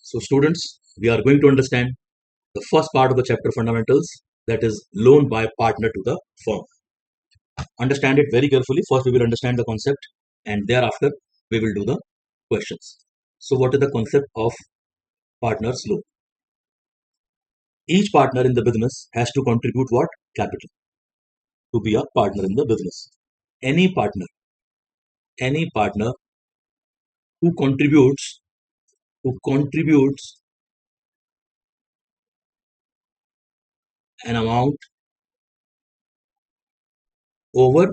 So students, we are going to understand the first part of the chapter fundamentals, that is loan by partner to the firm. Understand it very carefully. First we will understand the concept and thereafter we will do the questions. So what is the concept of partners loan? Each partner in the business has to contribute what? Capital to be a partner in the business. Any partner who contributes an amount over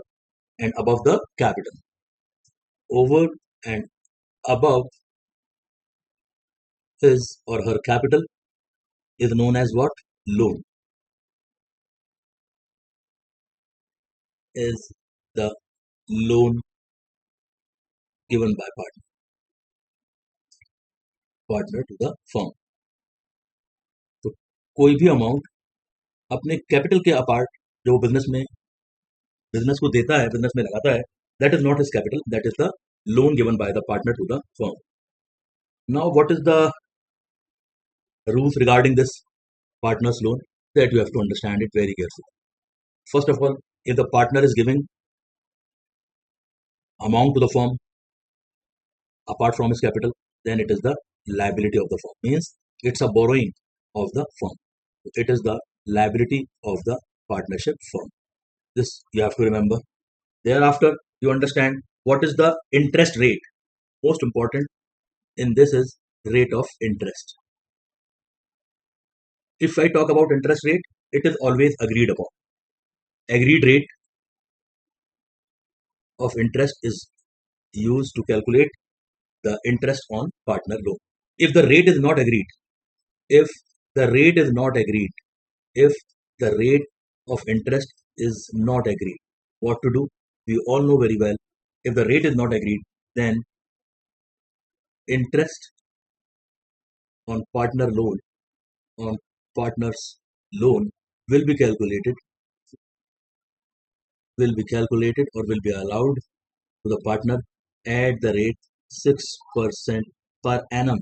and above the capital, over and above his or her capital, is known as what? Loan. Is the loan given by partner to the firm. तो कोई भी amount अपने capital के apart जो business को देता है, business में लगाता है, that is not his capital, that is the loan given by the partner to the firm. Now what is the rules regarding this partner's loan? That you have to understand it very carefully. First of all, if the partner is giving amount to the firm apart from his capital, then it is the liability of the firm. Means it's a borrowing of the firm. It is the liability of the partnership firm. This you have to remember. Thereafter, you understand what is the interest rate. Most important in this is rate of interest. If I talk about interest rate, it is always agreed upon. Agreed rate of interest is used to calculate the interest on partner loan. If the rate is not agreed, if the rate of interest is not agreed, what to do? We all know very well. If the rate is not agreed, then interest on partner's loan will be calculated or will be allowed to the partner at the rate 6% per annum.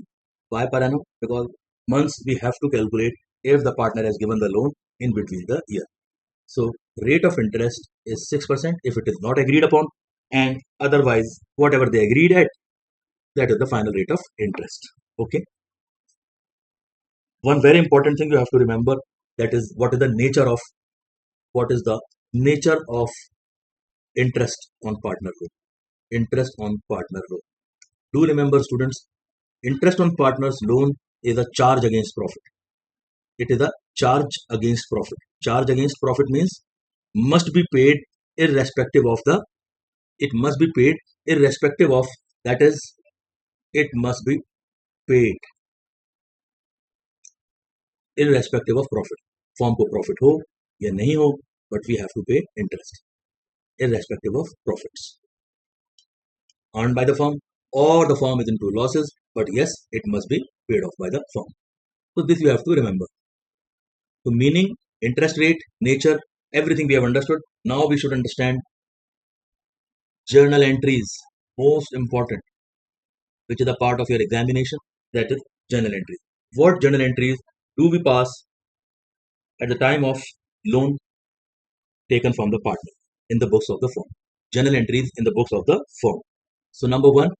Why per annum? Because months we have to calculate if the partner has given the loan in between the year. So rate of interest is 6% if it is not agreed upon, and otherwise whatever they agreed at, that is the final rate of interest. Okay. One very important thing you have to remember, that is what is the nature of interest on partner loan. Interest on partner loan. Do remember students, interest on partner's loan is a charge against profit. It is a charge against profit. Charge against profit means must be paid irrespective of that is, it must be paid irrespective of profit. Firm को profit हो या नहीं हो, but we have to pay interest irrespective of profits earned by the firm, or the firm is into losses, but yes, it must be paid off by the firm. So this you have to remember. So meaning, interest rate, nature, everything we have understood. Now we should understand journal entries, most important, which is a part of your examination, that is journal entries. What journal entries do we pass at the time of loan taken from the partner in the books of the firm? Journal entries in the books of the firm. So number one,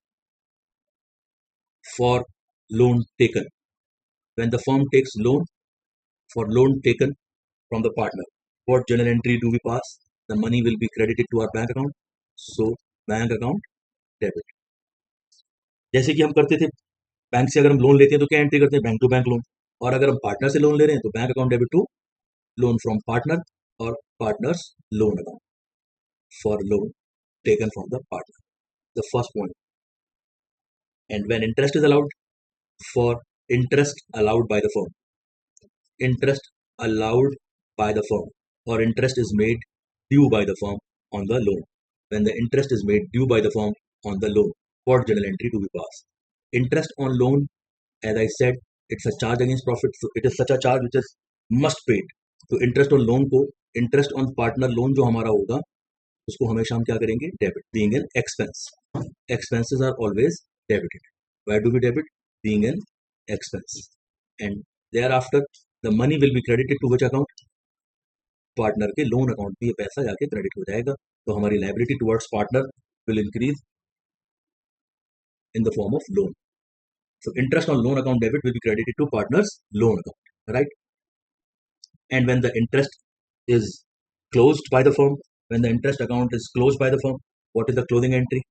for loan taken. When the firm takes loan, for loan taken from the partner, what journal entry do we pass? The money will be credited to our bank account. So bank account debit. जैसे कि हम करते थे, bank से अगर हम loan लेते हैं तो क्या एंट्री करते हैं? Bank to bank loan. और अगर हम पार्टनर से लोन ले रहे हैं तो bank account debit to loan from partner और partners loan account for loan taken from the partner. The first point. And when interest is allowed, for interest allowed by the firm, interest allowed by the firm, or interest is made due by the firm on the loan. When the interest is made due by the firm on the loan, what journal entry do we pass? Interest on loan, as I said, it's a charge against profit. So it is such a charge which is must paid. तो interest on loan को, interest on partner loan जो हमारा होगा, उसको हमेशा हम क्या करेंगे? Debit, being an expense. Expenses are always debited. Why do we debit? Being an expense, and thereafter the money will be credited to which account? Partner के लोन अकाउंट में ये पैसा जाके क्रेडिट हो जाएगा, तो हमारी liability towards partner will increase in the form of loan. So interest on loan account debit will be credited to partner's loan account, right? And when the interest is closed by the firm, when the interest account is closed by the firm, what is the closing entry?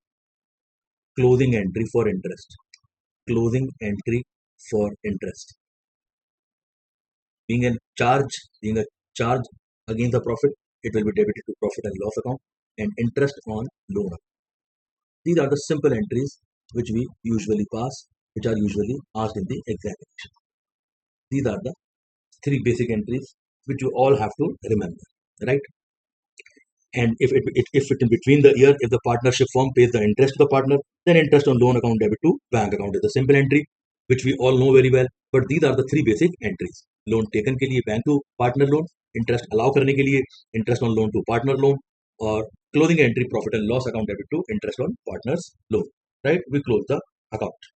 Closing entry for interest. Closing entry for interest. Being a charge against the profit, it will be debited to profit and loss account, and interest on loan account. These are the simple entries which we usually pass, which are usually asked in the examination. These are the three basic entries which you all have to remember, right? And if in between the year, if the partnership firm pays the interest to the partner, then interest on loan account debit to bank account is a simple entry, which we all know very well. But these are the three basic entries. Loan taken के लिए bank to partner loan, interest allow करने के लिए interest on loan to partner loan, और closing entry profit and loss account debit to interest on partner's loan, right? We close the account.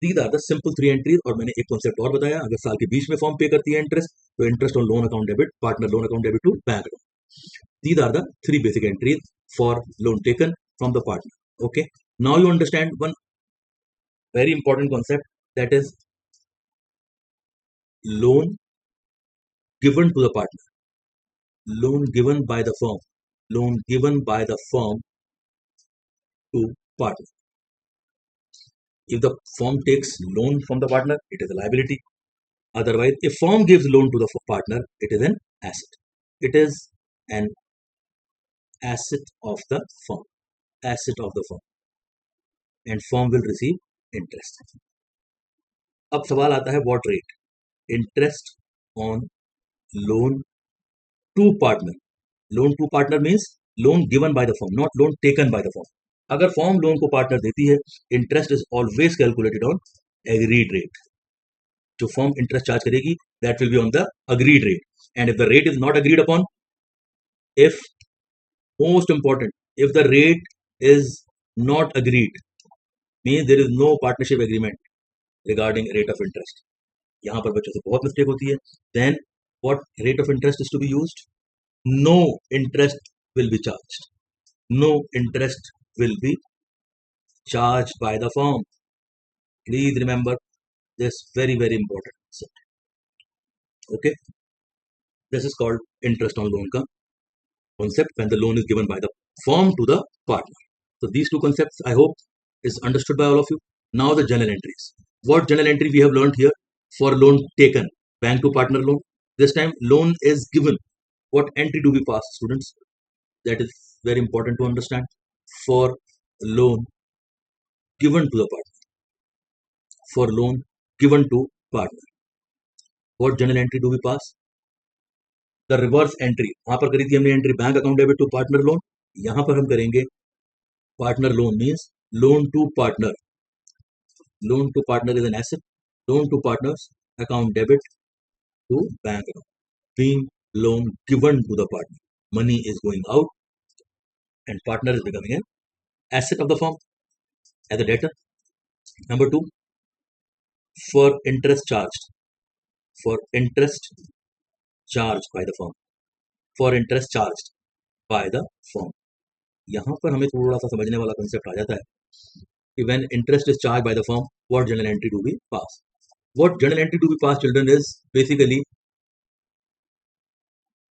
These are the simple three entries. और मैंने एक concept और बताया, अगर साल के बीच में फॉर्म पे करती है इंटरेस्ट, तो interest on loan account debit, partner loan account debit to bank account. These are the three basic entries for loan taken from the partner. Okay, now you understand one very important concept, that is loan given to the partner, loan given by the firm, loan given by the firm to partner. If the firm takes loan from the partner, it is a liability. Otherwise, if firm gives loan to the partner, it is an asset. It is an asset of the firm, asset of the firm, and firm will receive interest. अब सवाल आता है what rate? Interest on loan to partner. Loan to partner means loan given by the firm, not loan taken by the firm. अगर form loan को partner देती है, interest is always calculated on agreed rate. जो firm interest charge करेगी, that will be on the agreed rate. And if the rate is not agreed upon, if most important, if the rate is not agreed, means there is no partnership agreement regarding rate of interest. यहाँ पर बच्चों से बहुत mistake होती है. Then what rate of interest is to be used? No interest will be charged. No interest will be charged by the firm. Please remember this, very important. Okay, this is called interest on loan ka concept when the loan is given by the firm to the partner. So these two concepts I hope is understood by all of you. Now the journal entries. What journal entry we have learned here? For loan taken, bank to partner loan. This time loan is given. What entry do we pass, students? That is very important to understand. For loan given to the partner, for loan given to partner, what journal entry do we pass? The reverse entry. वहां पर करी थी हमने entry bank account debit to partner loan. यहां पर हम करेंगे partner loan means loan to partner. Loan to partner is an asset. Loan to partners account debit to bank account, being loan given to the partner. Money is going out and partner is becoming an asset of the firm as a debtor. Number two, for interest charged. For interest charged by the firm. For interest charged by the firm. यहाँ पर हमें थोड़ा सा समझने वाला concept आ जाता है कि when interest is charged by the firm, what journal entry do we pass? What journal entry do we pass, children, is basically,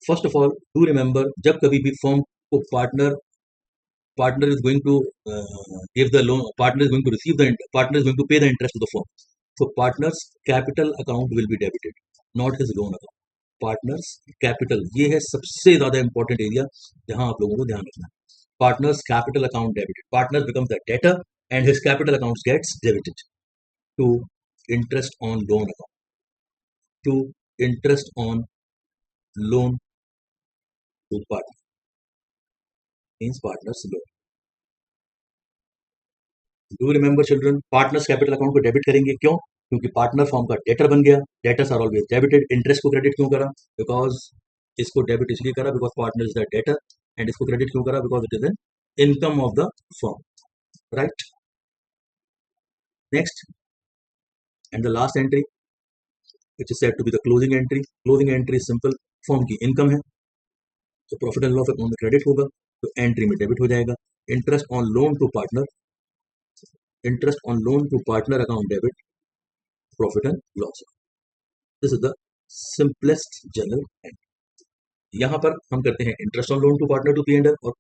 first of all, do remember, जब कभी भी firm को partner is going to give the loan, partner is going to receive the, partner is going to pay the interest to the firm. So partner's capital account will be debited, not his loan account. Partner's capital, ये है सबसे ज्यादा important area जहां आप लोगों को ध्यान रखना है. Partner's capital account debited. Partner becomes the debtor and his capital accounts gets debited to interest on loan account, to interest on loan to partner, means partner's loan. Do remember, children, partner's capital account को debit करेंगे. क्यों? क्योंकि partner firm का debtor बन गया. Debtors are always debited. Interest को credit क्यों करा? बिकॉज इसको डेबिट इसलिए करा because partner is the debtor, and इसको क्रेडिट क्यों करा? Because it is an income of the firm, right. Next, and the last entry, which is said to be the closing entry. Closing entry is simple, firm की income है, तो profit and loss account में credit होगा, तो entry में debit हो जाएगा. Interest on loan to partner, interest on loan to partner account debit, profit and loss. This is the simplest journal entry. यहाँ पर हम करते हैं interest on loan to partner to P and L, और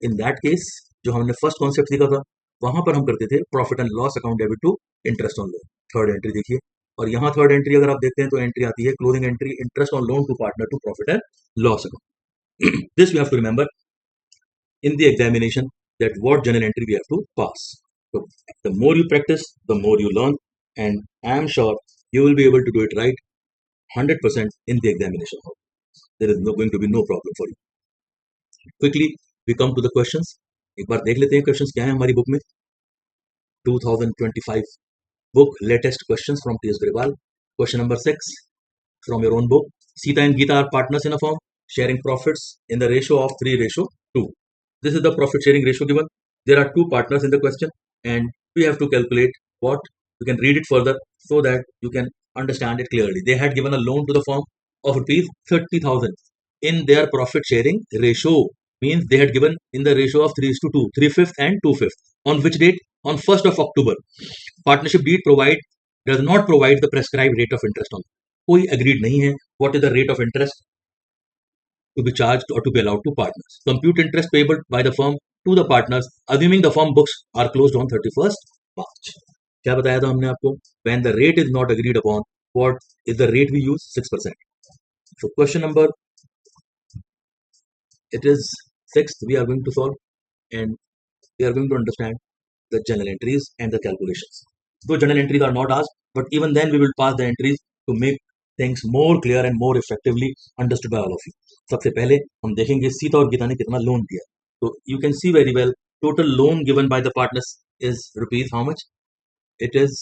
in that case जो हमने first concept सीखा था वहां पर हम करते थे profit and loss account debit to interest on loan. Third entry देखिए, और यहाँ थर्ड एंट्री अगर आप देखते हैं तो एंट्री आती है closing entry, interest on loan to partner to profit and loss account. This we have to remember in the examination that what journal entry we have to pass. So the more you practice, the more you learn, and I am sure you will be able to do it right 100% in the examination hall. There is going to be no problem for you. Quickly we come to the questions. एक बार देख लेते हैं questions क्या है हमारी book में. 2025 book latest questions from T.S. Grewal. Question number 6 from your own book. Sita and Geeta are partners in a firm sharing profits in the ratio of 3:2. This is the profit sharing ratio given. There are two partners in the question and we have to calculate what. You can read it further so that you can understand it clearly. They had given a loan to the firm of rupees 30,000 in their profit sharing ratio. Means they had given in the ratio of 3:2, 3/5 and 2/5. On which date? On 1st of October. Partnership deed does not provide the prescribed rate of interest on. कोई agreed नहीं है what is the rate of interest to be charged or to be allowed to partners. Compute interest payable by the firm to the partners, assuming the firm books are closed on 31st March. क्या बताया था हमने आपको? When the rate is not agreed upon, what is the rate we use? 6%. So question number, it is 6th we are going to solve, and we are going to understand the journal entries and the calculations. Though journal entries are not asked, but even then we will pass the entries to make things more clear and more effectively understood by all of you. सबसे पहले हम देखेंगे सीता और गीता ने कितना loan दिया. तो you can see very well total loan given by the partners is rupees how much? It is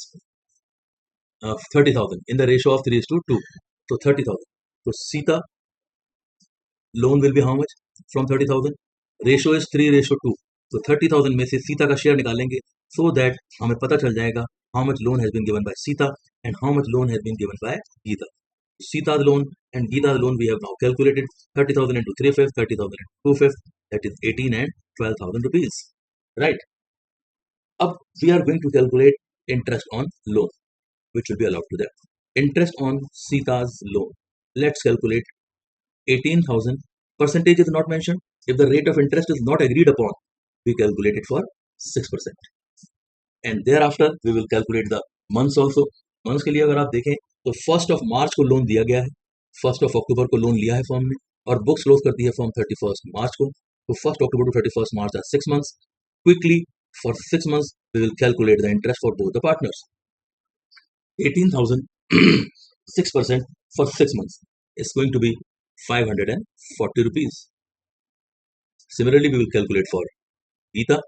30,000 in the ratio of 3:2. So 30,000. So Sita loan will be how much from 30,000? Ratio is 3:2. So 30,000 में से सीता का share निकालेंगे so that हमें पता चल जाएगा how much loan has been given by Sita and how much loan has been given by Geeta. Sita's loan and Geeta's loan we have now calculated. 30,000 into 3/5, 30,000 into 2/5, that is 18 and 12,000 rupees. Right. Up we are going to calculate interest on loan, which will be allowed to them. Interest on Sita's loan. Let's calculate 18,000. Percentage is not mentioned. If the rate of interest is not agreed upon, we calculate it for 6%. And thereafter we will calculate the months also. Months के लिए अगर आप देखें तो 1st of March को loan दिया गया है, 1st of October को लोन लिया है फर्म ने, और बुक्स क्लोज करती है फर्म 31st March को. तो 1st October to 31st March are 6 months. Quickly for 6 months we will calculate the interest for both the partners. 18,000 6% for 6 months is going to be 540 rupees. Similarly we will calculate for Geeta.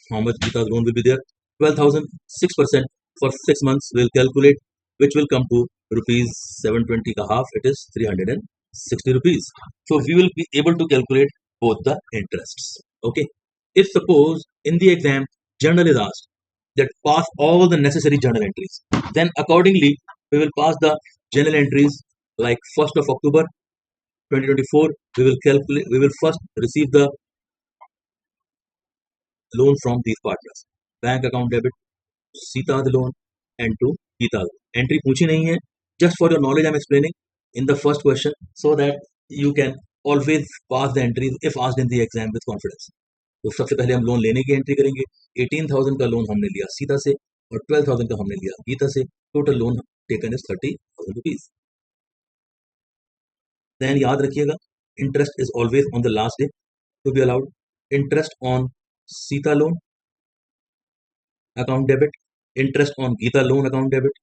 How much Geeta's loan will be there? 12,000 6% for 6 months we will calculate, which will come to rupees 720 ka half, it is 360 rupees. So we will be able to calculate both the interests. Okay. If suppose in the exam journal is asked that pass all the necessary journal entries, then accordingly we will pass the journal entries like 1st of October 2024. We will first receive the loan from these partners. Bank account debit, Sita's loan and to Geeta's. Entry पूछी नहीं है. Just for your knowledge, I am explaining in the first question so that you can always pass the entries if asked in the exam with confidence. तो सबसे पहले हम loan लेने की entry करेंगे. 18,000 का लोन हमने लिया सीता से और 12,000 का हमने लिया गीता से. Total loan taken is 30,000 rupees. Then याद रखिएगा interest is always on the last day to be allowed. Interest on Sita loan account debit, interest on Geeta loan account debit,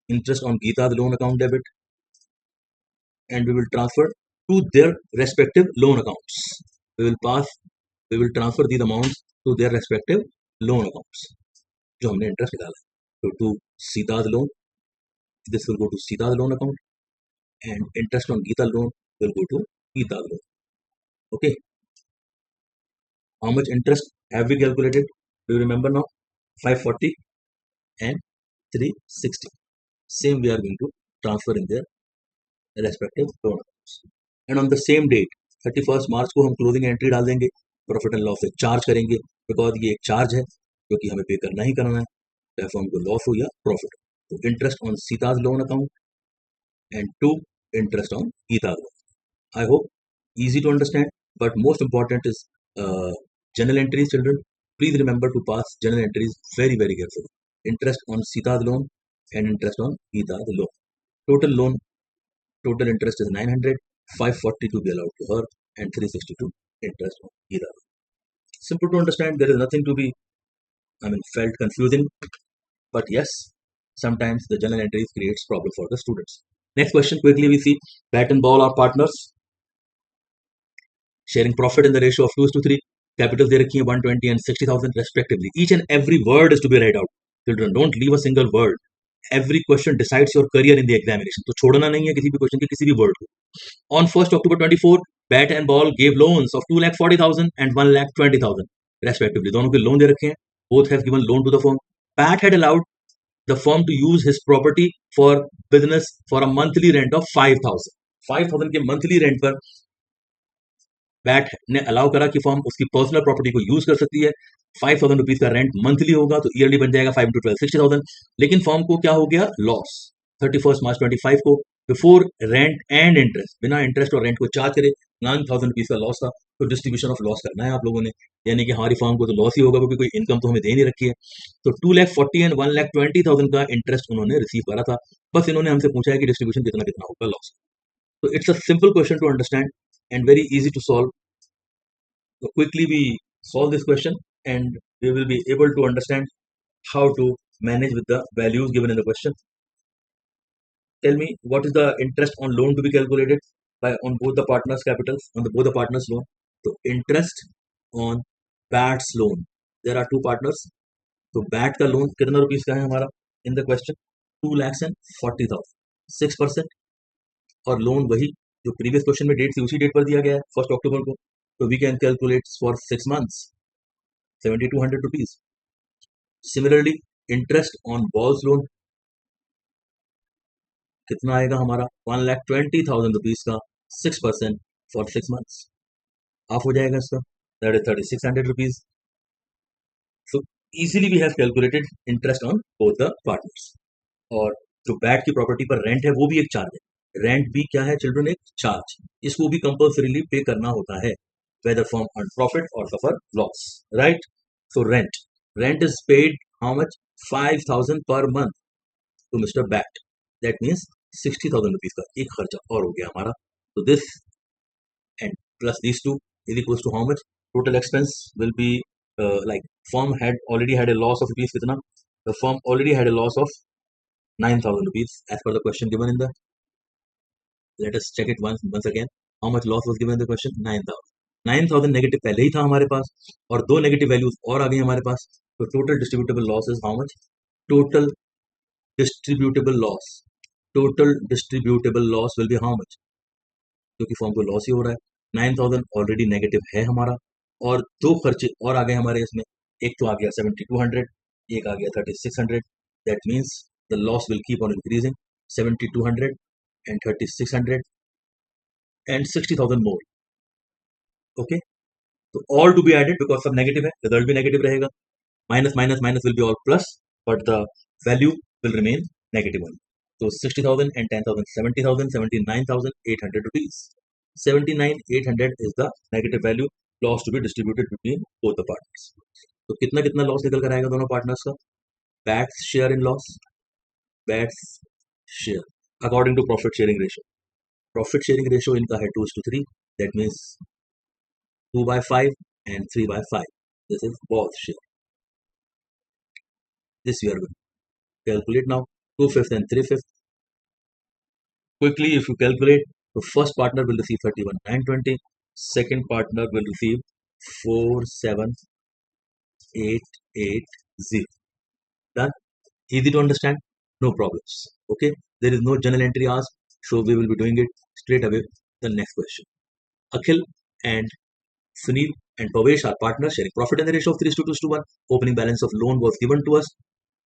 interest on Geeta's loan account debit, and we will transfer to their respective loan accounts. We will transfer these amounts to their respective loan accounts जो हमने interest निकाला. So to Sita's loan, this will go to Sita's loan account, and interest on Geeta loan will go to Geeta's loan. Okay. How much interest have we calculated? Do you remember now? 540 and 360. Same we are going to transfer in their respective loan accounts. And on the same date 31st मार्च को हम closing entry डाल देंगे, profit and loss से charge करेंगे, because ये एक charge है जो कि हमें पे करना ही करना है, चाहे फॉर्म को लॉस हो या प्रॉफिट। तो interest on Sita's loan account and 2 interest on Gita loan. I hope easy to understand, but most important is journal entries, children. Please remember to pass journal entries very carefully. Interest on Sita's loan and interest on Gita's loan. Total interest is 900, 540 to be allowed to her, and 362 interest on Gita. Simple to understand. There is nothing to be, felt confusing. But yes, sometimes the journal entries creates problem for the students. Next question, quickly we see bat and ball are partners, sharing profit in the ratio of 2:3. Capitals they rakhi 120 and 60,000 respectively. Each and every word is to be read out. Children, don't leave a single word. Every question decides your career in the examination. तो छोड़ना नहीं है किसी भी question के किसी भी word को. On 1st October 24, Bat and Ball gave loans of 2,40,000 and 1,20,000 respectively. दोनों के लोन दे रखे हैं. Both have given loan to the firm. Bat had allowed the firm to use his property for business for a monthly rent of 5,000. 5,000 के monthly rent पर bat ने allow करा कि firm उसकी पर्सनल प्रॉपर्टी को use कर सकती है. 5,000 रुपीज का रेंट मंथली होगा तो ईयरली बन जाएगा 5 into 12 60,000. लेकिन फर्म को क्या हो गया, लॉस 31 मार्च 25 को बिफोर रेंट एंड इंटरेस्ट, बिना इंटरेस्ट और रेंट को चार्ज करे 9,000 रुपीज का लॉस था. तो डिस्ट्रीब्यूशन ऑफ लॉस करना है आप लोगों ने, यानी कि हमारी फर्म को तो लॉस ही होगा क्योंकि कोई इनकम तो हमें दे नहीं रखी है. तो 2,40,000 एंड 1,20,000 का इंटरेस्ट उन्होंने रिसीव करा था. बस इन्होंने हमसे पूछा है कि डिस्ट्रीब्यूशन कितना कितना होगा लॉस. तो it's a simple question to understand and very easy to solve. So quickly we solve this question and we will be able to understand how to manage with the values given in the question. Tell me, what is the interest on loan to be calculated by on both the partners' capitals, on both the partners' loan? So interest on BAT's loan. There are two partners. तो BAT का loan कितना rupees का है हमारा इन the question, 2,40,000, 6%. और loan वही जो previous question में डेट थी उसी डेट पर दिया गया है 1 अक्टूबर को. तो we can calculate for 6 months 7,200 rupees. Similarly interest on बॉल्स लोन कितना आएगा हमारा, 1,20,000 रुपीज का 6% फॉर 6 months. ऑफ हो जाएगा इसका, that is 3,600 rupees. So easily we have calculated interest on both the partners. और जो बैट की प्रॉपर्टी पर रेंट है वो भी एक चार्ज है. रेंट भी क्या है चिल्ड्रन, एक चार्ज. इसको भी कंपल्सरीली पे करना होता है whether firm earn profit or suffer loss, right? So rent is paid how much, 5,000 per month to Mr. Bat. That means 60,000 rupees का एक खर्चा और हो गया हमारा. So this and plus these two is equals to how much, total expense will be like firm had already had a loss of rupees कितना, the firm already had a loss of 9,000 rupees as per the question given in the, let us check it once again. How much loss was given in the question, 9,000. 9,000 negative पहले ही था हमारे पास और दो negative values और आ गई हमारे पास. तो total distributable loss is how much, total distributable loss, total distributable loss will be how much, क्योंकि फॉर्म को लॉस ही हो रहा है. 9,000 ऑलरेडी नेगेटिव है हमारा और दो खर्चे और आ गए हमारे इसमें. एक तो आ गया 7,200, एक आ गया 3,600. That means the loss will keep on increasing, 7,200 and 3,600 and 60,000 more. Okay, तो all to be added because सब नेगेटिव है, रिजल्ट भी नेगेटिव रहेगा. Minus minus minus will be all plus, but the value will remain negative only. तो 60,000 and 10,000, 70,000, 79,800 rupees. 79,800 is the negative value loss to be distributed between both the partners. तो कितना कितना loss निकल कर आएगा दोनों पार्टनर्स का, बैट्स शेयर इन लॉस, बैट्स share according to profit sharing ratio. Profit sharing ratio इनका है 2:3. That means 2/5 and 3/5. This is both share. This we are going to calculate now. 2/5 and 3/5. Quickly, if you calculate, the first partner will receive 31,920. Second partner will receive 4,7,880. Done. Easy to understand. No problems. Okay. There is no journal entry asked, so we will be doing it straight away. The next question. Akhil and Sunil and Pavesh are partners sharing profit in the ratio of 3:2:1. Opening balance of loan was given to us.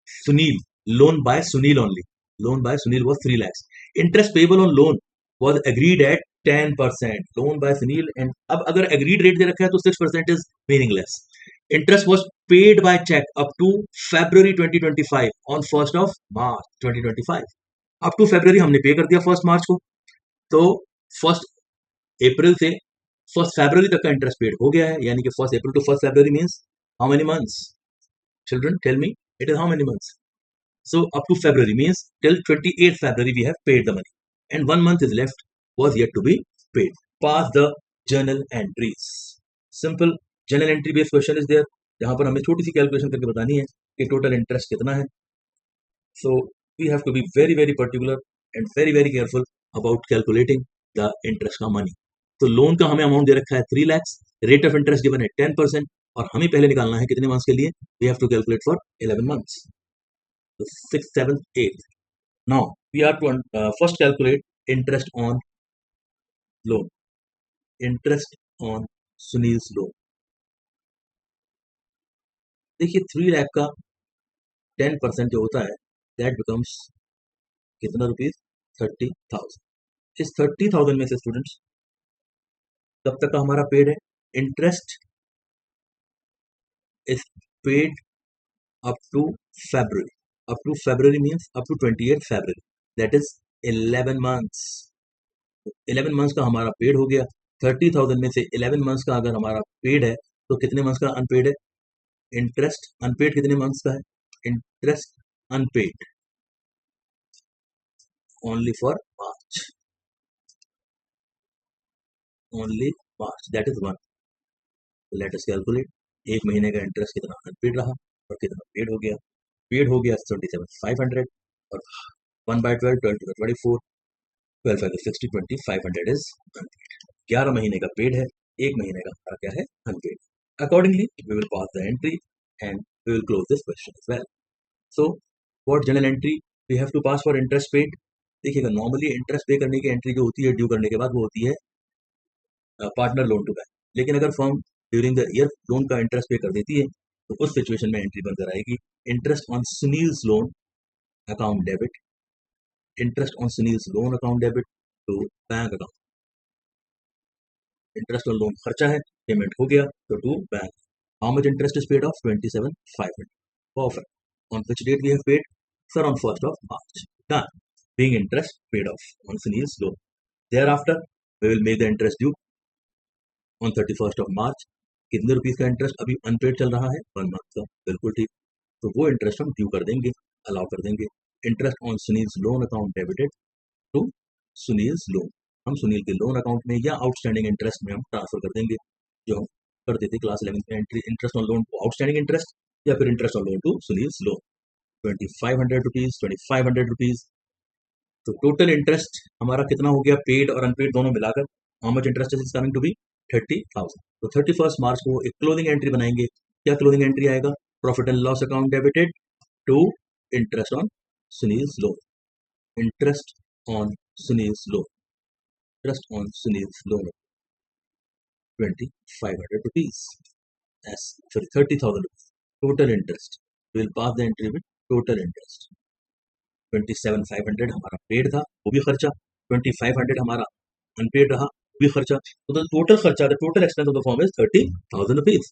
Sunil, loan by Sunil only. Loan by Sunil was 3 lakhs. Interest payable on loan was agreed at 10%. Loan by Sunil, and अब अगर agreed rate दे रखा है तो 6% is meaningless. Interest was paid by check up to February 2025 on 1st of March 2025. up to February हमने पे कर दिया 1st March को, तो 1st April से 1st February तक का इंटरेस्ट पेड हो गया है, यानी कि 1st April to 1st February means how many months? Children, tell me, it is how many months? So up to February means till 28th February we have paid the money, and 1 month is left, was yet to be paid. Pass the journal entries. Simple journal entry based question is there, जहां पर हमें छोटी सी calculation करके बतानी है कि total interest कितना है. So we have to be very very particular and very very careful about calculating the interest का money. तो लोन का हमें अमाउंट दे रखा है 3 lakhs, rate of interest given है 10%, और हमें पहले निकालना है कितने मंथ्स के लिए. We have to calculate for 11 months. So 6th, 7th, 8th. Now we are to first calculate interest on loan. Interest on Sunil's loan. देखिए 3 लाख का 10% जो होता है that becomes कितना रुपीज, 30,000. इस 30,000 में से स्टूडेंट्स कब तक का हमारा पेड है. Interest is paid up to February. Up to February means up to 28th February. That is 11 months. 11 months का हमारा पेड हो गया. 30,000 में से 11 months का अगर हमारा पेड है तो कितने मंथ्स का अनपेड है. इंटरेस्ट अनपेड कितने मंथ्स का है. Interest unpaid only for March. Only March, that is 1. Let us calculate. एक महीने का इंटरेस्ट कितना अनपेड रहा और कितना पेड हो गया. पेड हो गया 27,500, और 1/12 12 to the 24 12 5 60 20 500 इज अनपेड. 11 महीने का पेड है, एक महीने का हमारा क्या है, unpaid. Accordingly we will pass the entry and we will close this question as well. So what journal entry we have to pass for interest paid. देखिएगा नॉर्मली इंटरेस्ट पे करने की एंट्री जो होती है ड्यू करने के बाद वो होती है पार्टनर लोन टू बैंक. लेकिन अगर firm during the year loan का इंटरेस्ट पे कर देती है तो उस सिचुएशन में एंट्री बनकर आएगी interest on Sunil's loan account debit. Interest on Sunil's loan account debit to bank account. Interest on loan खर्चा है, पेमेंट हो गया तो to bank. How much interest is paid of 27,500. Perfect. On which date we have paid, sir on 1st of March. Done. Being interest paid off on Sunil's loan. Thereafter we will make the interest due on 31st of March. कितने rupees का interest अभी unpaid चल रहा है, 1 month का. बिल्कुल ठीक. तो वो इंटरेस्ट हम ड्यू कर देंगे, अलाउ कर देंगे. Interest on Sunil's loan account debited to Sunil's loan. हम सुनील के लोन अकाउंट में या आउटस्टैंडिंग इंटरेस्ट में हम ट्रांसफर कर देंगे, जो हम करते थे क्लास 11 में. Entry interest on loan to outstanding interest या फिर interest on loan to Sunil's loan. 2,500 rupees, 2,500 rupees. तो टोटल इंटरेस्ट हमारा कितना हो गया, पेड और अनपेड दोनों मिलाकर. How much interest is coming to be, 30,000. तो 31st मार्च को एक क्लोजिंग एंट्री बनाएंगे. क्या क्लोजिंग एंट्री आएगा, profit and loss account debited to interest on Sunil's loan. Interest on Sunil's loan. Interest on Sunil's loan 2,500 rupees. Sorry 30,000 rupees total interest. Will pass the entry with total interest. 27,500 हमारा paid था, वो भी खर्चा. 2,500 हमारा unpaid रहा, वो भी खर्चा. तो टोटल खर्चा, the total expense of the firm is 30,000 rupees.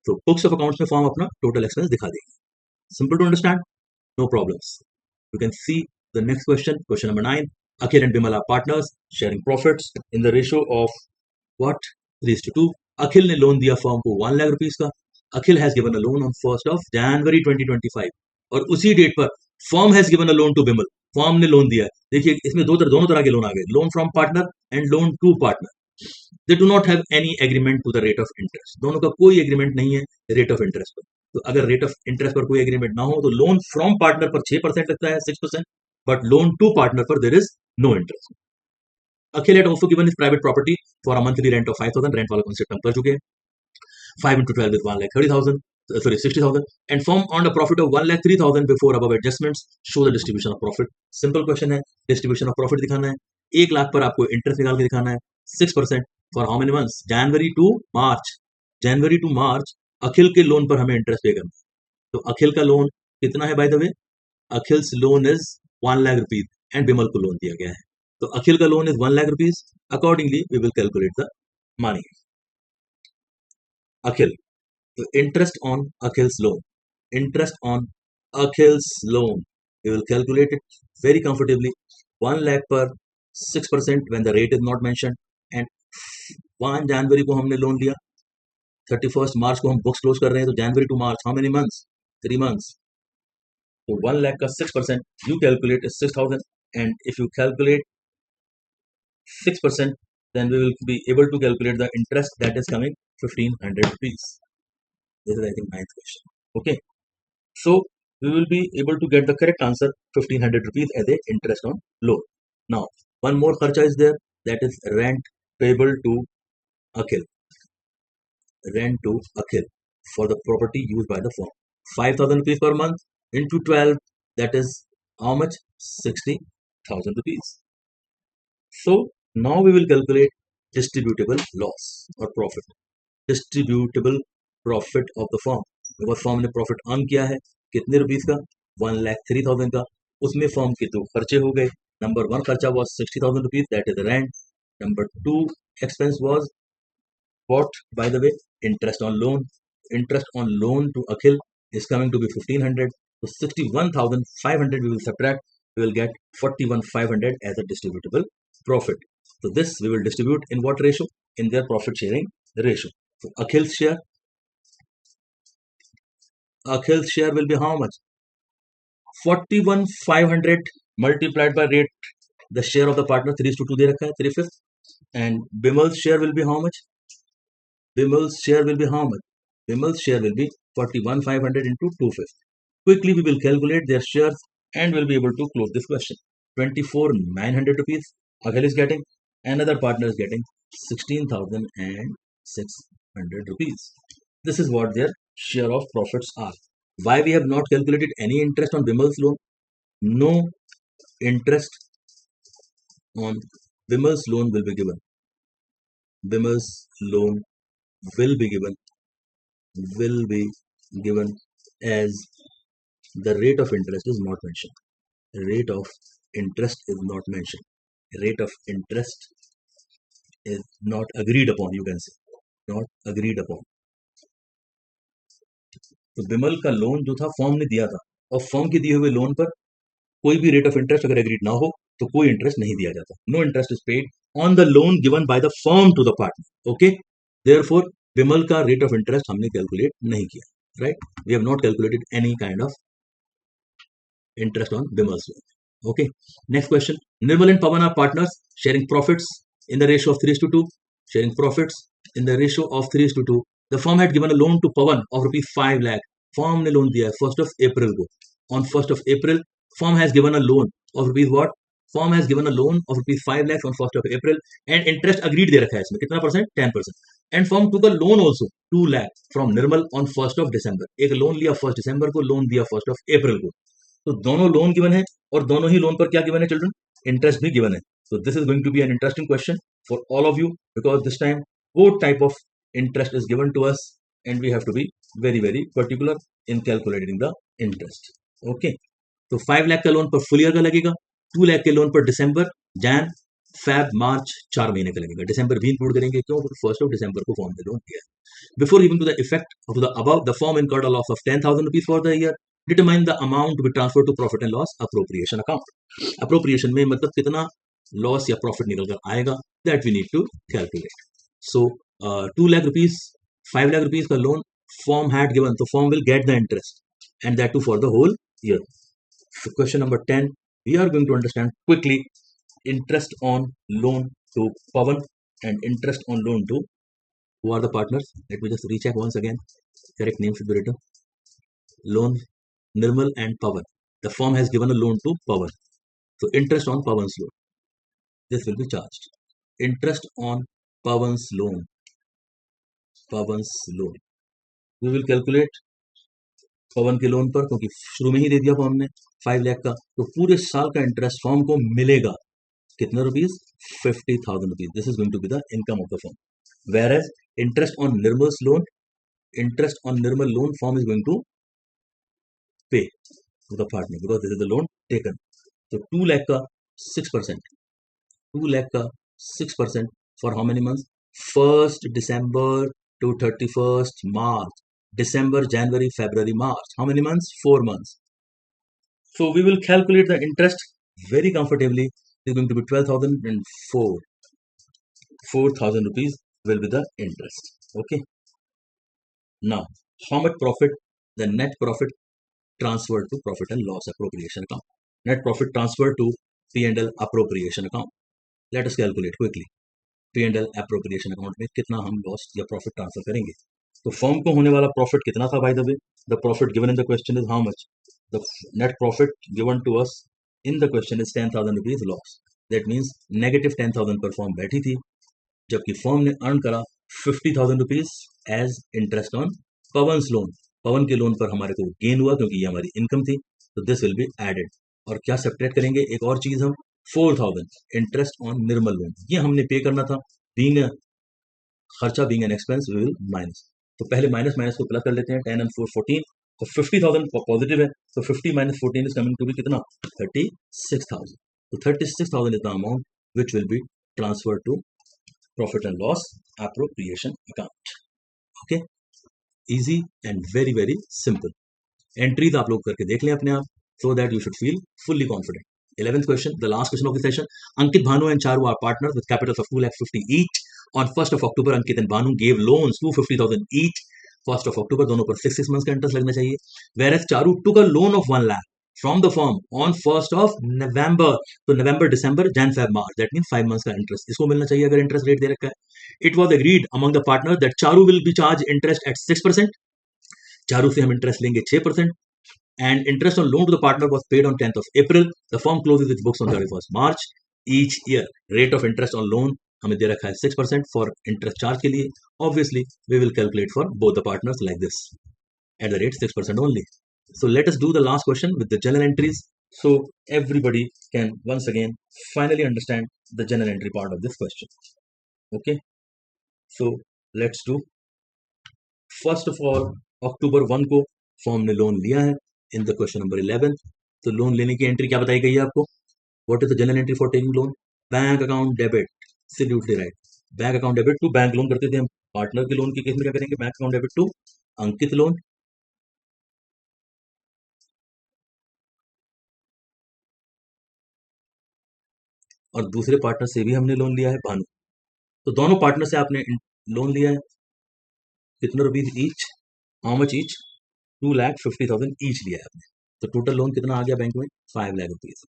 तो बुक्स ऑफ अकाउंट्स में फॉर्म अपना टोटल एक्सपेंस दिखा देगी. Simple to understand, no problems. You can see the next question, question number 9. Akhil and Bimal are partners sharing profits in the ratio of what, 3:2. Akhil ने loan दिया firm को 1 lakh rupees का. Akhil has given a loan on 1st of January 2025, और उसी date पर firm has given a loan to Bimal. Firm ने loan दिया. देखिए इसमें दोनों तरह के लोन आ गए, loan from partner and loan to partner. They do not have any agreement to the rate of interest. दोनों का कोई एग्रीमेंट नहीं है रेट ऑफ इंटरेस्ट पर. तो अगर रेट ऑफ इंटरेस्ट पर कोई एग्रीमेंट ना हो तो लोन फ्रॉम पार्टनर पर 6% लगता है, 6%, बट लोन टू पार्टनर पर there is no interest. Akhil had also given his private property for a monthly rent of 5,000. Rent वाला कॉन्सेप्ट हम कर चुके हैं. 5 into 12 is 1,30,000. Sorry, 60,000. And firm earned a profit of 1,03,000 before above adjustments. Show the distribution of profit. Simple question है, distribution of profit दिखाना है. 1 लाख पर आपको इंटरेस्ट निकाल के दिखाना है. 6%. For how many months, January to March, January to March Akhil के लोन पर हमें इंटरेस्ट पे करना है। तो अखिल का लोन कितना है by the way, Akhil's loan is 1 lakh rupees and Bimal को लोन दिया गया है, तो अखिल का loan is 1 lakh rupees, accordingly we will calculate the money. Akhil, तो interest on Akhil's loan, interest on Akhil's loan, we will calculate it very comfortably, 1 lakh per 6% when the rate is not mentioned, and 1 जनवरी को हमने loan लिया, 31 मार्च को हम books close कर रहे हैं, तो January to March how many months, 3 months, तो 1 लाख का 6% you calculate is 6,000, and if you calculate 6%, then we will be able to calculate the interest that is coming 1,500 rupees. This is I think 9th question. Okay, so we will be able to get the correct answer, 1,500 rupees as a interest on loan. Now one more kharcha is there, that is rent payable to Akhil, rent to Akhil for the property used by the firm, 5,000 rupees per month into 12, that is how much, 60,000 rupees. So now we will calculate distributable loss or profit, distributable profit of the firm, अगर firm ने profit earn किया है कितने rupees का, 1,03,000 का, उसमें firm के दो खर्चे हो गए, नंबर 1 खर्चा was 60,000 rupees, that is rent, number 2 expense was what, by the way, interest on loan, interest on loan to Akhil is coming to be 1,500, so 61,500 we will subtract, we will get 41,500 as a distributable profit. So this we will distribute in what ratio, in their profit sharing ratio. So Akhil's share will be how much, 41,500 multiplied by rate, the share of the partner 3:2 दे रखा है, 3/5, and Bimal's share will be how much, Bimal's share will be how much, Bimal's share will be 41,500 into 2/5. Quickly we will calculate their shares and we'll be able to close this question. 24,900 rupees Akhil is getting, another partner is getting 16,600 rupees. This is what their share of profits are. Why we have not calculated any interest on Bimal's loan? No interest on Bimal's loan will be given. Bimal's loan will be given as the rate of interest is not mentioned. Rate of interest is not mentioned. Rate of interest is not agreed upon, you can say, not agreed upon. तो बिमल का loan जो था firm ने दिया था, और firm के दिए हुए लोन पर कोई भी रेट ऑफ इंटरेस्ट अगर एग्रीड ना हो तो कोई इंटरेस्ट नहीं दिया जाता. No interest is paid on the loan given by the firm to the partner. Okay, therefore Bimal का रेट ऑफ इंटरेस्ट हमने कैलकुलेट नहीं किया, right, we have not calculated any kind of interest on Bimal's loan. Okay, next question. Nirmal and Pawan are partners sharing profits in the ratio of 3:2, sharing profits in the ratio of 3:2. The firm had given a loan to Pawan of rupees 5 lakh. Firm ने loan दिया है 1st of April को. On 1st of April, firm has given a loan of rupees what? Firm has given a loan of rupees 5 lakhs on 1st of April and interest agreed दे रखा है इसमें कितना percent, 10%. And firm took a loan also 2 lakh from Nirmal on 1st of December. एक loan लिया 1st December को, loan दिया 1st of April को. तो दोनों लोन गिवन है और दोनों ही लोन पर क्या गिवन है चिल्ड्रन, इंटरेस्ट भी गिवन है. So this is going to be an interesting question for all of you because this time both type of interest is given to us and we have to be very very particular in calculating the interest. Okay, तो 5 लाख का loan पर full year का लगेगा, 2 लाख के loan पर दिसंबर, Jain, fab, मार्च 4 महीने का लगेगा. दिसंबर भी इंक्लूड करेंगे, क्यों, 1st of December को फॉर्म ने लोन किया है. Before giving to the effect of the above, the firm incurred a loss of 10,000 rupees for the year. Determine the amount to be transferred to profit and loss appropriation account. Appropriation में मतलब कितना loss या profit निकल कर आएगा, that we need to calculate. So 2 lakh rupees, 5 lakh rupees का loan firm had given, so firm will get the interest and that too for the whole year. So question number 10, we are going to understand quickly interest on loan to Pawan and interest on loan to, who are the partners? Let me just recheck once again. Correct name should be written. Loan, Nirmal and Pawan. The firm has given a loan to Pawan. So interest on Pawan's loan. This will be charged. Interest on Pawan's loan. Pawan's loan. We will calculate पवन के loan पर, क्योंकि शुरू में ही दे दिया form ने 5 लाख का, तो पूरे साल का इंटरेस्ट फॉर्म को मिलेगा. कितना rupees? 50,000 rupees. This is going to be the income of the firm. Whereas interest on Nirmal's loan, interest on Nirmal loan firm is going to pay to the partner because this is the loan taken. So 2 lakh का 6%, 2 lakh का 6% for how many months? 1st December to 31st March. December, January, February, March. How many months? 4 months. So we will calculate the interest very comfortably. It is going to be 12,004. 4,000 rupees will be the interest. Okay. Now, how much profit? The net profit transferred to profit and loss appropriation account. Net profit transferred to P&L appropriation account. Let us calculate quickly. P&L appropriation account में कितना हम loss या profit transfer करेंगे. तो firm को होने वाला profit कितना था? By the way, the profit given in the question is how much? The net profit given to us in the question is 10,000 rupees loss. That means negative 10,000 पर firm बैठी थी, जबकि फर्म ने अर्न करा 50,000 rupees as interest on Pawan's loan. Pawan के loan पर हमारे को गेन हुआ क्योंकि ये हमारी इनकम थी. तो दिस विल बी एडेड. और क्या सब्ट्रैक्ट करेंगे? एक और चीज हम 4,000 इंटरेस्ट ऑन निर्मल लोन, ये हमने पे करना था. बीइंग खर्चा, being an expense, we will minus. तो पहले माइनस माइनस को प्लस कर लेते हैं. 10 and 4 14. तो 50,000 पॉजिटिव है, तो 50 minus 14 is coming to be कितना? 36,000. तो 36,000 is the amount which will be transfer to profit and loss appropriation account. Okay, easy and very very simple. Entries आप लोग करके देख लें अपने आप, so that you should feel fully confident. 11th question, the last question of the session. Ankit, Bhanu and Charu are partners with capitals of 2,50,000 each. On 1st of October, Ankit and Bhanu gave loans 250,000 each. 1st of October, दोनों पर 6 months का interest लगना चाहिए. Whereas Charu took a loan of 1 lakh from the firm on 1st of November. तो November, December, Jan, Feb, March. That means 5 months का interest इसको मिलना चाहिए अगर इंटरेस्ट रेट दे रखा है. It was agreed among the partners that Charu will be charged interest at 6%. Charu से हम इंटरेस्ट लेंगे 6%. And interest on loan to the partner was paid on 10th of April. The firm closes its books on 31st March each year. Rate of interest on loan हमें दे रखा है 6% for interest charge के लिए. Obviously, we will calculate for both the partners like this at the rate 6% only. So let us do the last question with the journal entries, so everybody can once again finally understand the journal entry part of this question. Okay, so let's do. First of all, October 1 को form ने loan लिया है. इन the question number 11, तो loan लेने की entry क्या बताई गई है आपको? What is the journal entry for taking loan? Bank account debit. Absolutely right. Bank account debit to bank loan करते थे हम. पार्टनर के लोन के केस में क्या करेंगे? Bank account debit to Ankit loan. और दूसरे पार्टनर से भी हमने लोन लिया है, भानु. तो दोनों पार्टनर से आपने लोन लिया है. कितना rupees each? How much each? 2,50,000 each लिया है आपने. तो टोटल लोन कितना आ गया बैंक में? 5 lakh rupees.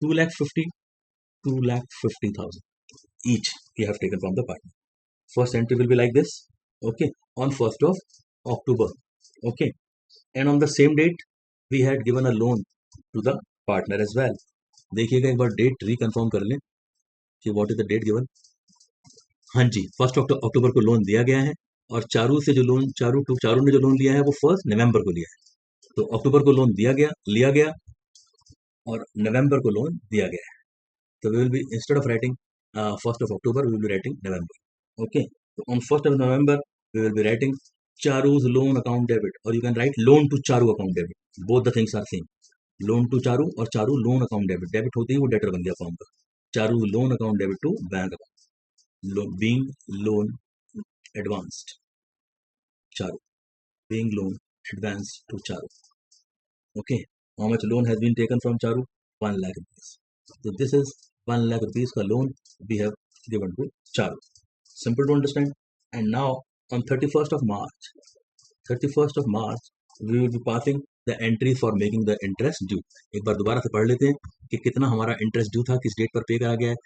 2,50,000 each you have taken from the partner. First entry will be like this. Okay, on 1st of October. Okay, and on the same date we had given a loan to the partner as well. देखिएगा एक बार date reconfirm कर लें कि what is the date given. हाँ जी, 1st अक्टूबर को loan दिया गया है. और चारू से जो लोन चारू ने जो लोन लिया है वो 1st नवंबर को लिया है. तो अक्टूबर को लोन लिया गया और नवंबर को लोन दिया गया है. तो we will be, instead of writing 1st of October, we will be writing November. Okay, so on 1st of November we will be writing Charu's loan account debit, or you can write loan to Charu account debit. Both the things are same. Loan to Charu और Charu loan account debit. Debit होते ही वो debtor बन गया form का. Charu loan account debit to bank account. Being loan advanced. Charu. Being loan advanced to Charu. Okay, how much loan has been taken from Charu? 1 lakh rupees. So this is 1 lakh rupees का loan we have given to Charu. Simple to understand. And now on 31st of March, we will be passing the entries for making the interest due. एक बार दोबारा से पढ़ लेते हैं कि कितना हमारा इंटरेस्ट ड्यू था, किस डेट पर पे करा गया है.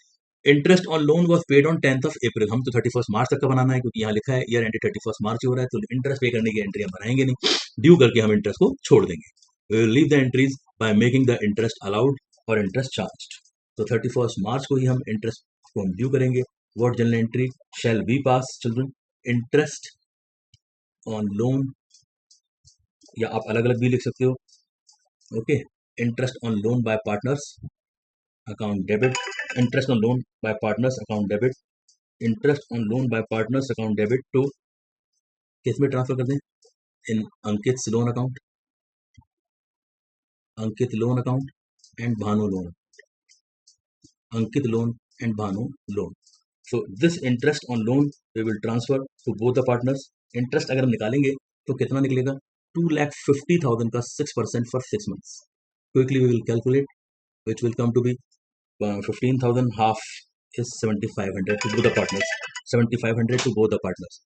Interest on loan was paid on 10th of April. हम तो 31st मार्च तक का बनाना है क्योंकि यहाँ लिखा है ईयर एंड 31st मार्च ही हो रहा है. तो इंटरेस्ट पे करने की एंट्री हम बनाएंगे नहीं, ड्यू करके हम इंटरेस्ट को छोड़ देंगे. We will leave the entries by making the interest allowed or interest charged. तो 31st मार्च को ही हम इंटरेस्ट को हम ड्यू करेंगे. What journal entry shall we pass, children? Interest on loan, या आप अलग अलग भी लिख सकते हो. Okay, interest on loan by partners, account debit interest on loan by partners account debit, interest on loan by partners account debit to किस में ट्रांसफर कर दें, in Ankit's loan account, Ankit loan account and Bhanu loan, Ankit loan and Bhanu loan. So this interest on loan we will transfer to both the partners. Interest अगर हम निकालेंगे तो कितना निकलेगा, 2,50,000 का 6% for 6 months. Quickly we will calculate, which will come to be 15,000 half is 7,500 to both the partners. 7,500 to both the partners.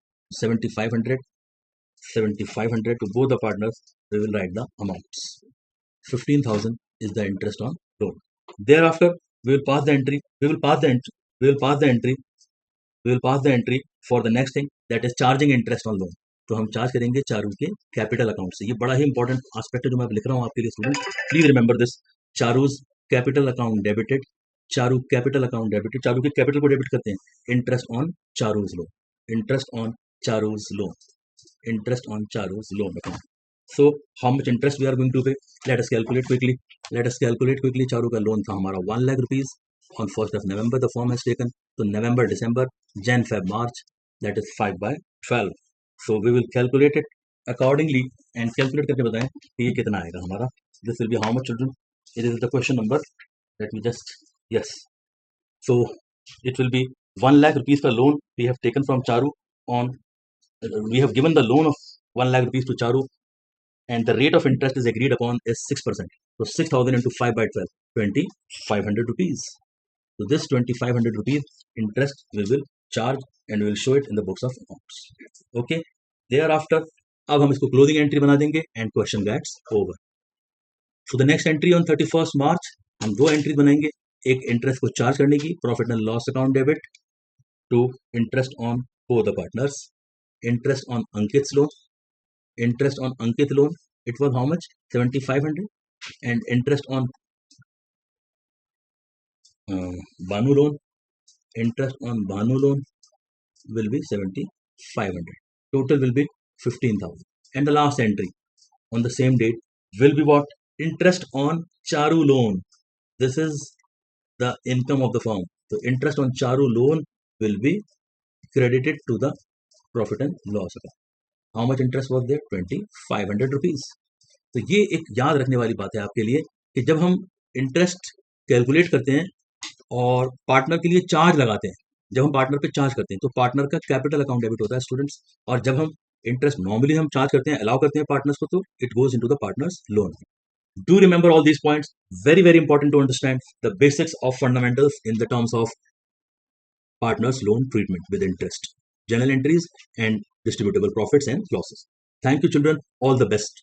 7,500 to both the partners. We will write the amounts. 15,000 is the interest on loan. Thereafter, we will pass the entry. We will pass the entry for the next thing, that is charging interest on loan. तो हम charge करेंगे चारू के capital account से. ये बड़ा ही important aspect है जो मैं लिख रहा हूँ आपके लिए student. Please remember this. Charu's capital account debited, Charu capital account debited, Charu के कैपिटल को डेबिट करते हैं. Interest on Charu's loan, interest on Charu's loan, interest on Charu's loan account. So how much interest we are going to pay? Let us calculate quickly. Charu का loan था हमारा 1 lakh rupees. On 1st of November the firm has taken. So November, December, Jan, Feb, March, that is 5 by 12. So we will calculate it accordingly and calculate करके बताएं कि ये कितना आएगा हमारा. This will be how much, children? It is the question number. Let me just, yes. So it will be 1 lakh rupees का loan we have taken from Charu on, we have given the loan of 1 lakh rupees to Charu, and the rate of interest is agreed upon is 6%. So 6,000 into 5 by 12, 2,500 rupees. So this 2,500 rupees interest we will charge and we will show it in the books of accounts. Okay. Thereafter, अब हम इसको closing entry बना देंगे and question gets over. So the next entry on 31st March हम दो entry बनाएंगे. एक interest को charge करने की, profit and loss account debit to interest on both the partners. Interest on Ankit's loan. Interest on Ankit loan, it was how much? 7,500. And interest on Bhanu loan, interest on Bhanu loan will be 7,500. Total will be 15,000. And the last entry on the same date will be what? Interest on Charu loan. This is the income of the firm. So interest on Charu loan will be credited to the profit and loss account. How much interest was there? 2,500 rupees. तो ये एक याद रखने वाली बात है आपके लिए कि जब हम इंटरेस्ट कैलकुलेट करते हैं और पार्टनर के लिए चार्ज लगाते हैं, जब हम पार्टनर पे चार्ज करते हैं तो पार्टनर का कैपिटल अकाउंट डेबिट होता है स्टूडेंट्स. और जब हम इंटरेस्ट नॉर्मली हम चार्ज करते हैं, अलाउ करते हैं पार्टनर्स को, तो it goes into the partners loan. Do remember all these points. Very very important to understand the basics of fundamentals in the terms of partners loan treatment with interest, journal entries and distributable profits and losses. Thank you children, all the best.